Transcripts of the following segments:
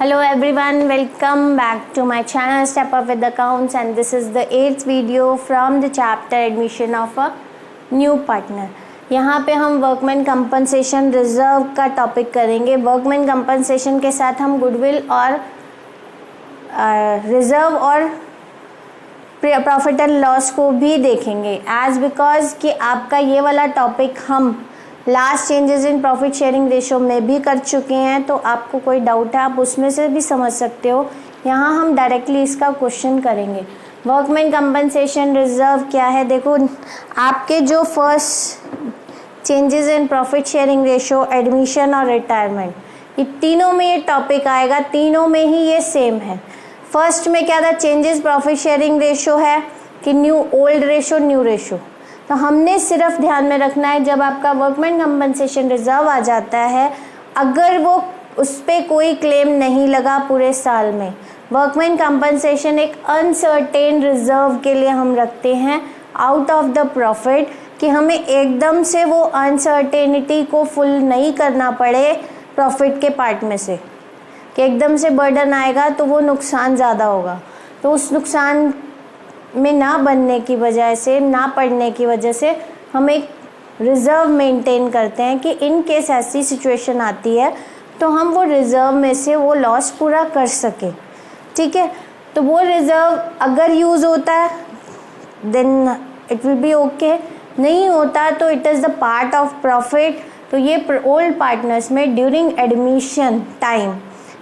Hello everyone, welcome back to my channel Step Up with Accounts, and this is the 8th video from the chapter Admission of a New Partner. यहाँ पे हम workman compensation reserve का topic करेंगे. Workman compensation के साथ हम goodwill और reserve और प्रॉफिट एंड लॉस को भी देखेंगे. एज बिकॉज कि आपका ये वाला टॉपिक हम last changes in profit sharing ratio में भी कर चुके हैं, तो आपको कोई डाउट है आप उसमें से भी समझ सकते हो. यहाँ हम डायरेक्टली इसका क्वेश्चन करेंगे. वर्कमैन कंपनसेशन रिजर्व क्या है? देखो, आपके जो first changes in profit sharing ratio, admission और रिटायरमेंट, ये तीनों में ये टॉपिक आएगा. तीनों में ही ये सेम है. फर्स्ट में क्या था? चेंजेस प्रॉफिट शेयरिंग रेशो है कि new old ratio new ratio. तो हमने सिर्फ ध्यान में रखना है जब आपका वर्कमैन कंपनसेशन रिजर्व आ जाता है, अगर वो उस पर कोई क्लेम नहीं लगा पूरे साल में. वर्कमैन कंपनसेशन एक अनसर्टेन रिजर्व के लिए हम रखते हैं आउट ऑफ द प्रॉफिट, कि हमें एकदम से वो अनसर्टेनिटी को फुल नहीं करना पड़े प्रॉफिट के पार्ट में से, कि एकदम से बर्डन आएगा तो वो नुकसान ज़्यादा होगा. तो उस नुकसान में ना बनने की वजह से, ना पड़ने की वजह से हम एक रिज़र्व मेंटेन करते हैं कि इन केस ऐसी सिचुएशन आती है तो हम वो रिज़र्व में से वो लॉस पूरा कर सकें. ठीक है, तो वो रिज़र्व अगर यूज़ होता है then it will be okay, नहीं होता तो it is the part of profit. तो ये ओल्ड पार्टनर्स में ड्यूरिंग एडमिशन टाइम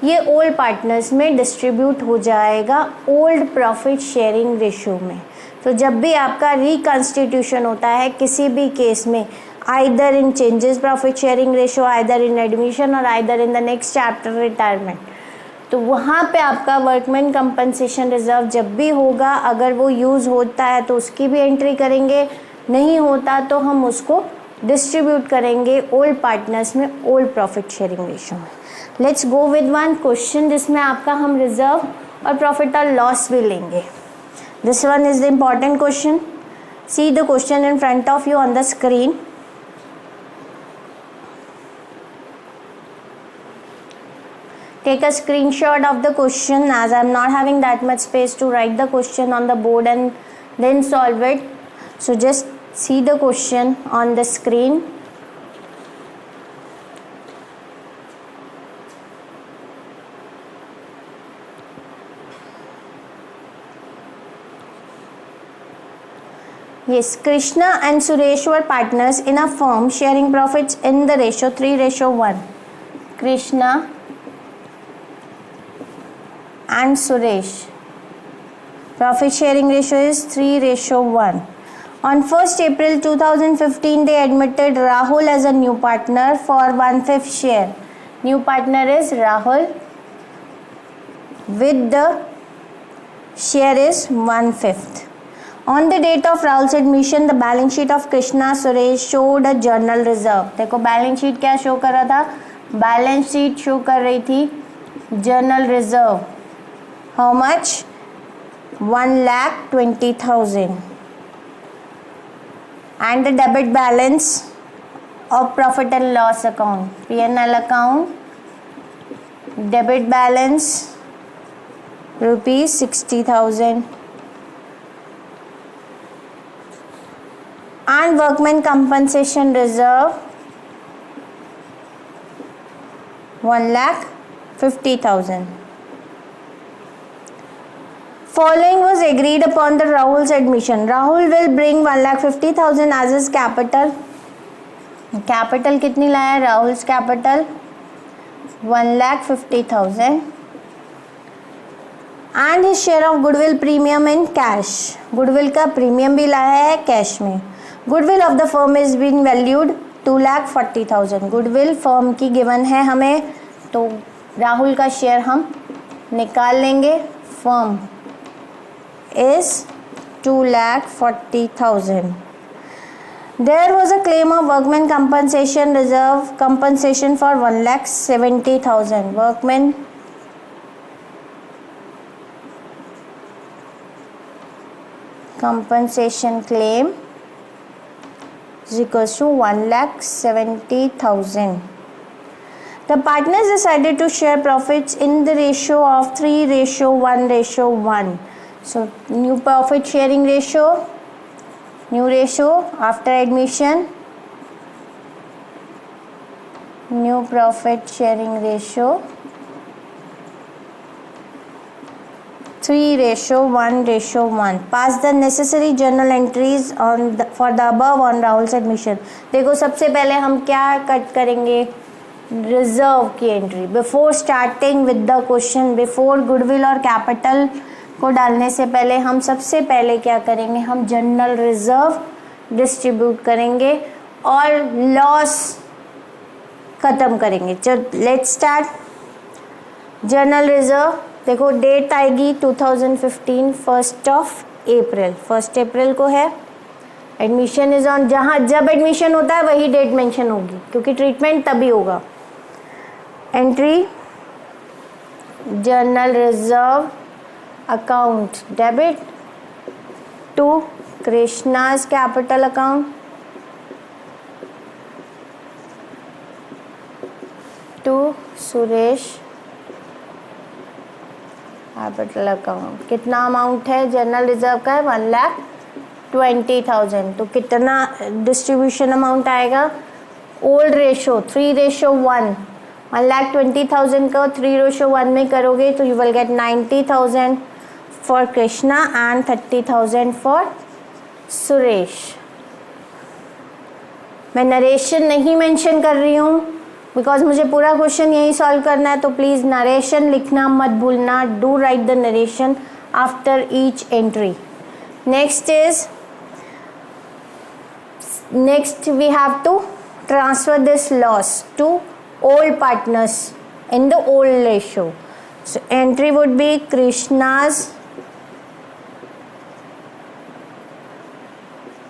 ये ओल्ड पार्टनर्स में डिस्ट्रीब्यूट हो जाएगा ओल्ड प्रॉफिट शेयरिंग रेशो में. तो जब भी आपका रिकॉन्स्टिट्यूशन होता है किसी भी केस में, either in changes profit sharing ratio, either in admission और either in the next chapter retirement, तो वहाँ पे आपका वर्कमैन कंपनसेशन रिजर्व जब भी होगा, अगर वो यूज़ होता है तो उसकी भी एंट्री करेंगे, नहीं होता तो हम उसको डिस्ट्रीब्यूट करेंगे ओल्ड पार्टनर्स में ओल्ड प्रॉफिट शेयरिंग रेशो में. Let's go with one question जिसमें आपका हम रिजर्व और प्रॉफिट और लॉस भी लेंगे. This one is the important question. See the question in front of you on the screen. Take a screenshot of the question, as I am not having that much space to write the question on the board and then solve it. So just see the question on the screen. Yes, Krishna and Suresh were partners in a firm sharing profits in the ratio 3:1. Krishna and Suresh, profit sharing ratio is 3:1. On 1st April 2015, they admitted Rahul as a new partner for 1/5 share. New partner is Rahul with the share is 1/5. On the date of Rahul's admission, the balance sheet of Krishna Suresh showed a journal reserve. देखो balance sheet क्या show कर रहा था? Balance sheet show कर रही थी journal reserve. How much? 1,20,000. And the debit balance of profit and loss account, P&L account, debit balance rupees 60,000. And workman compensation reserve 1,50,000. Following was agreed upon the Rahul's admission. Rahul will bring 1,50,000 as his capital. Capital कितनी लाया? Rahul's capital 1,50,000. And his share of goodwill premium in cash. Goodwill का premium भी लाया है cash में. Goodwill of the firm is been valued 2,40,000. Goodwill firm की given है हमें, तो राहुल का शेयर हम निकाल लेंगे. Firm is 2,40,000. There was a claim of workman compensation reserve compensation for 1,70,000. Workman compensation claim is equals to 1,70,000. The partners decided to share profits in the ratio of 3:1:1. So new profit sharing ratio, new ratio after admission, new profit sharing ratio 3:1:1. Pass the necessary journal entries for the above on Rahul's admission. देखो सबसे पहले हम क्या cut करेंगे, reserve की entry. Before starting with the question, before goodwill और capital को डालने से पहले हम सबसे पहले क्या करेंगे, हम जनरल रिजर्व डिस्ट्रीब्यूट करेंगे और लॉस ख़त्म करेंगे। Let's start. जनरल रिजर्व देखो डेट आएगी 2015 1 अप्रैल, 1 अप्रैल को है। एडमिशन इज ऑन, जहाँ जब एडमिशन होता है वही डेट मेंशन होगी क्योंकि ट्रीटमेंट तभी होगा। Entry general reserve account debit to Krishna's capital account to Suresh capital account. कितना अमाउंट है जनरल रिजर्व का है, 1,20,000। तो कितना डिस्ट्रीब्यूशन अमाउंट आएगा, ओल्ड रेशो 3:1। 1,20,000 का 3:1 में करोगे तो you will get 90,000 for Krishna and 30,000 for Suresh. मैं नरेशन नहीं मेंशन कर रही हूँ बिकॉज मुझे पूरा क्वेश्चन यही सॉल्व करना है, तो प्लीज़ नरेशन लिखना मत भूलना। Do write the narration after each entry. Next we have to transfer this loss to old partners in the old ratio. So entry would be Krishna's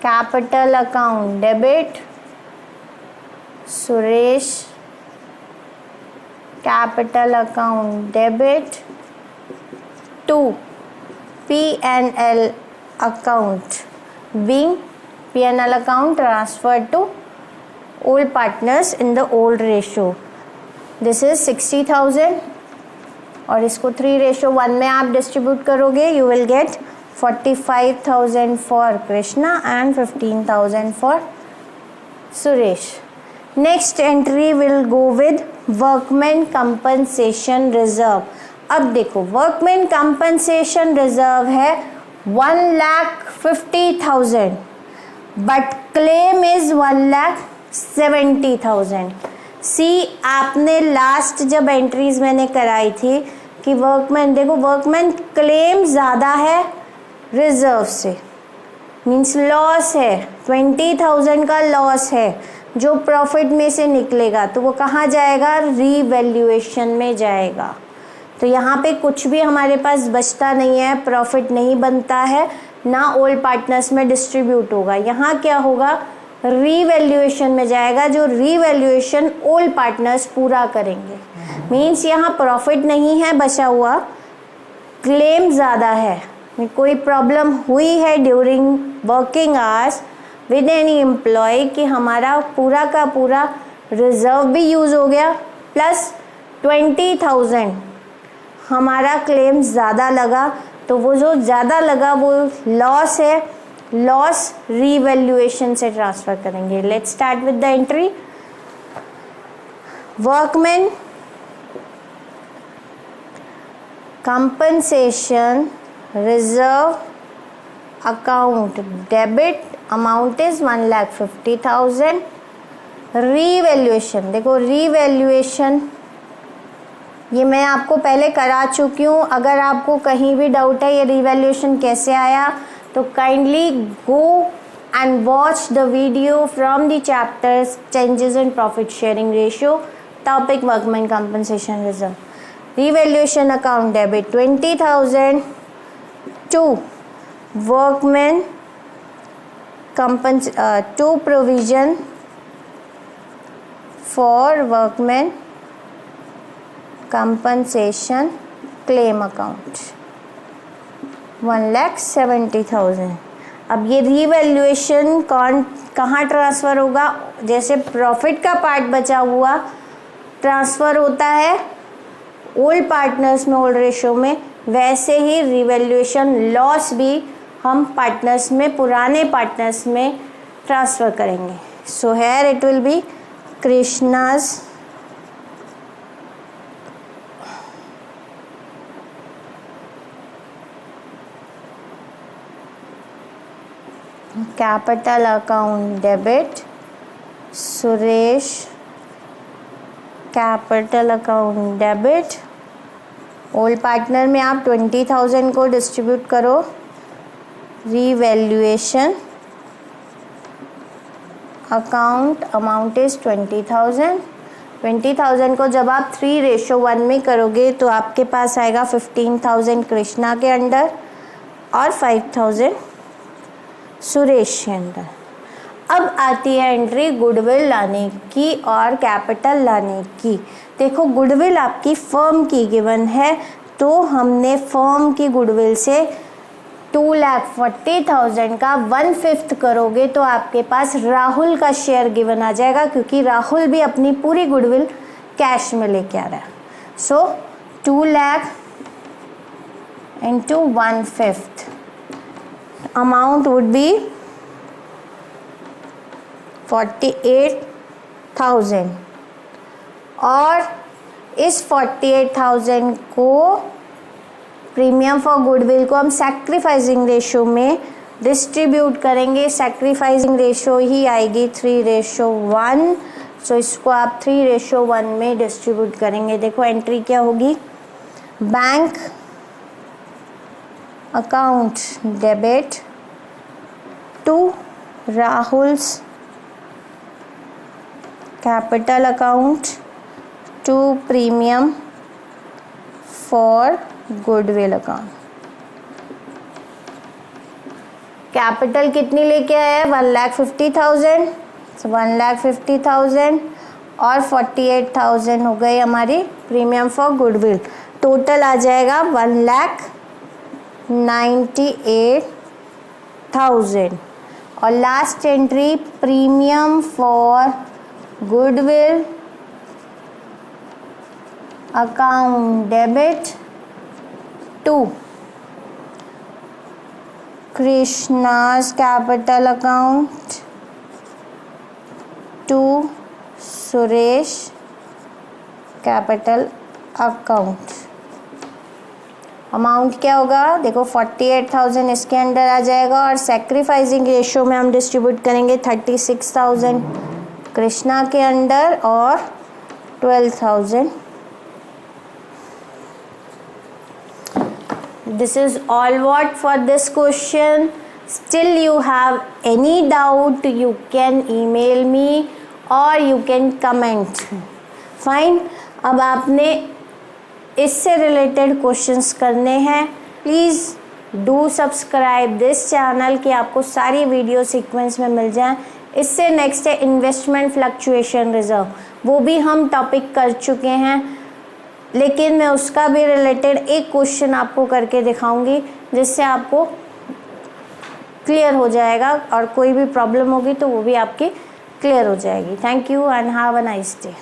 capital account debit, Suresh capital account debit to P&L account being P&L account transferred to old partners in the old ratio. This is 60,000 और इसको 3:1 में आप distribute करोगे, you will get 45,000 for Krishna and 15,000 for Suresh. Next entry will go with workman compensation reserve. अब देखो workman compensation reserve है 1,50,000 but claim is 1,70,000। सी आपने last जब एंट्रीज मैंने कराई थी कि वर्कमैन, देखो वर्कमैन क्लेम ज़्यादा है रिजर्व से, मीन्स लॉस है, 20,000 का लॉस है जो प्रॉफिट में से निकलेगा, तो वो कहाँ जाएगा, रीवैल्यूएशन में जाएगा। तो यहाँ पे कुछ भी हमारे पास बचता नहीं है, प्रॉफिट नहीं बनता है, ना ओल्ड पार्टनर्स में डिस्ट्रीब्यूट होगा। यहाँ क्या होगा, रीवैल्यूएशन में जाएगा, जो रीवैल्यूएशन ओल्ड पार्टनर्स पूरा करेंगे। मीन्स यहाँ प्रॉफिट नहीं है बचा हुआ, क्लेम ज़्यादा है, कोई प्रॉब्लम हुई है during working hours with any employ कि हमारा पूरा का पूरा रिजर्व भी यूज़ हो गया प्लस 20,000 हमारा क्लेम ज़्यादा लगा, तो वो जो ज़्यादा लगा वो लॉस है, लॉस रीवैल्यूएशन से ट्रांसफर करेंगे। Let's start with the entry. Workman compensation reserve account debit amount is 1,50,000। Revaluation, देखो रीवैल्यूएशन ये मैं आपको पहले करा चुकी हूँ। अगर आपको कहीं भी डाउट है ये रीवैल्यूएशन कैसे आया, तो kindly go and watch the video from the chapters changes in profit sharing ratio, topic workman compensation reserve. Revaluation account debit 20,000 to workman to provision for workman compensation claim account 1,70,000। अब ये revaluation कहाँ transfer होगा, जैसे profit का part बचा हुआ transfer होता है ओल्ड पार्टनर्स में ओल्ड रेशो में, वैसे ही रिवैल्यूएशन लॉस भी हम पार्टनर्स में, पुराने पार्टनर्स में ट्रांसफ़र करेंगे. So here it will B Krishna's capital account debit, Suresh capital account debit. Old partner में आप 20,000 को डिस्ट्रीब्यूट करो. Revaluation account amount is 20,000. 20,000 को जब आप 3:1 में करोगे तो आपके पास आएगा 15,000 कृष्णा के अंडर और 5,000 सुरेश के अंदर. अब आती है एंट्री गुडविल लाने की और कैपिटल लाने की. देखो गुडविल आपकी फर्म की गिवन है, तो हमने फर्म की गुडविल से 2,40,000 का 1/5 करोगे तो आपके पास राहुल का शेयर गिवन आ जाएगा, क्योंकि राहुल भी अपनी पूरी गुडविल कैश में लेके आ रहा है. सो 2 lakh into 1/5 amount would be 48,000. और इस 48,000 को प्रीमियम फॉर गुडविल को हम सैक्रिफाइसिंग रेशो में डिस्ट्रीब्यूट करेंगे. सैक्रिफाइसिंग रेशो ही आएगी 3:1. सो इसको आप 3:1 में डिस्ट्रीब्यूट करेंगे. देखो एंट्री क्या होगी. Bank account debit to Rahul's capital account to premium for goodwill account. Capital कितनी लेके आया है 1,50,000. 1,50,000 और 48,000 हो गई हमारी प्रीमियम फॉर गुडविल. टोटल आ जाएगा 1,98,000. और last entry premium for goodwill account debit to कृष्णा's capital account to Suresh capital account. Amount क्या होगा. देखो 48,000 इसके अंडर आ जाएगा और सैक्रिफाइसिंग रेशो में हम डिस्ट्रीब्यूट करेंगे 36,000 कृष्णा के अंडर और 12,000. This is all what for this question. Still you have any doubt, you can email me or you can comment. Fine. अब आपने इससे रिलेटेड क्वेश्चंस करने हैं. Please do subscribe this channel कि आपको सारी वीडियो सीक्वेंस में मिल जाएं. इससे नेक्स्ट है इन्वेस्टमेंट फ्लक्चुएशन रिजर्व. वो भी हम टॉपिक कर चुके हैं, लेकिन मैं उसका भी रिलेटेड एक क्वेश्चन आपको करके दिखाऊंगी, जिससे आपको क्लियर हो जाएगा और कोई भी प्रॉब्लम होगी तो वो भी आपकी क्लियर हो जाएगी. Thank you and have a nice day.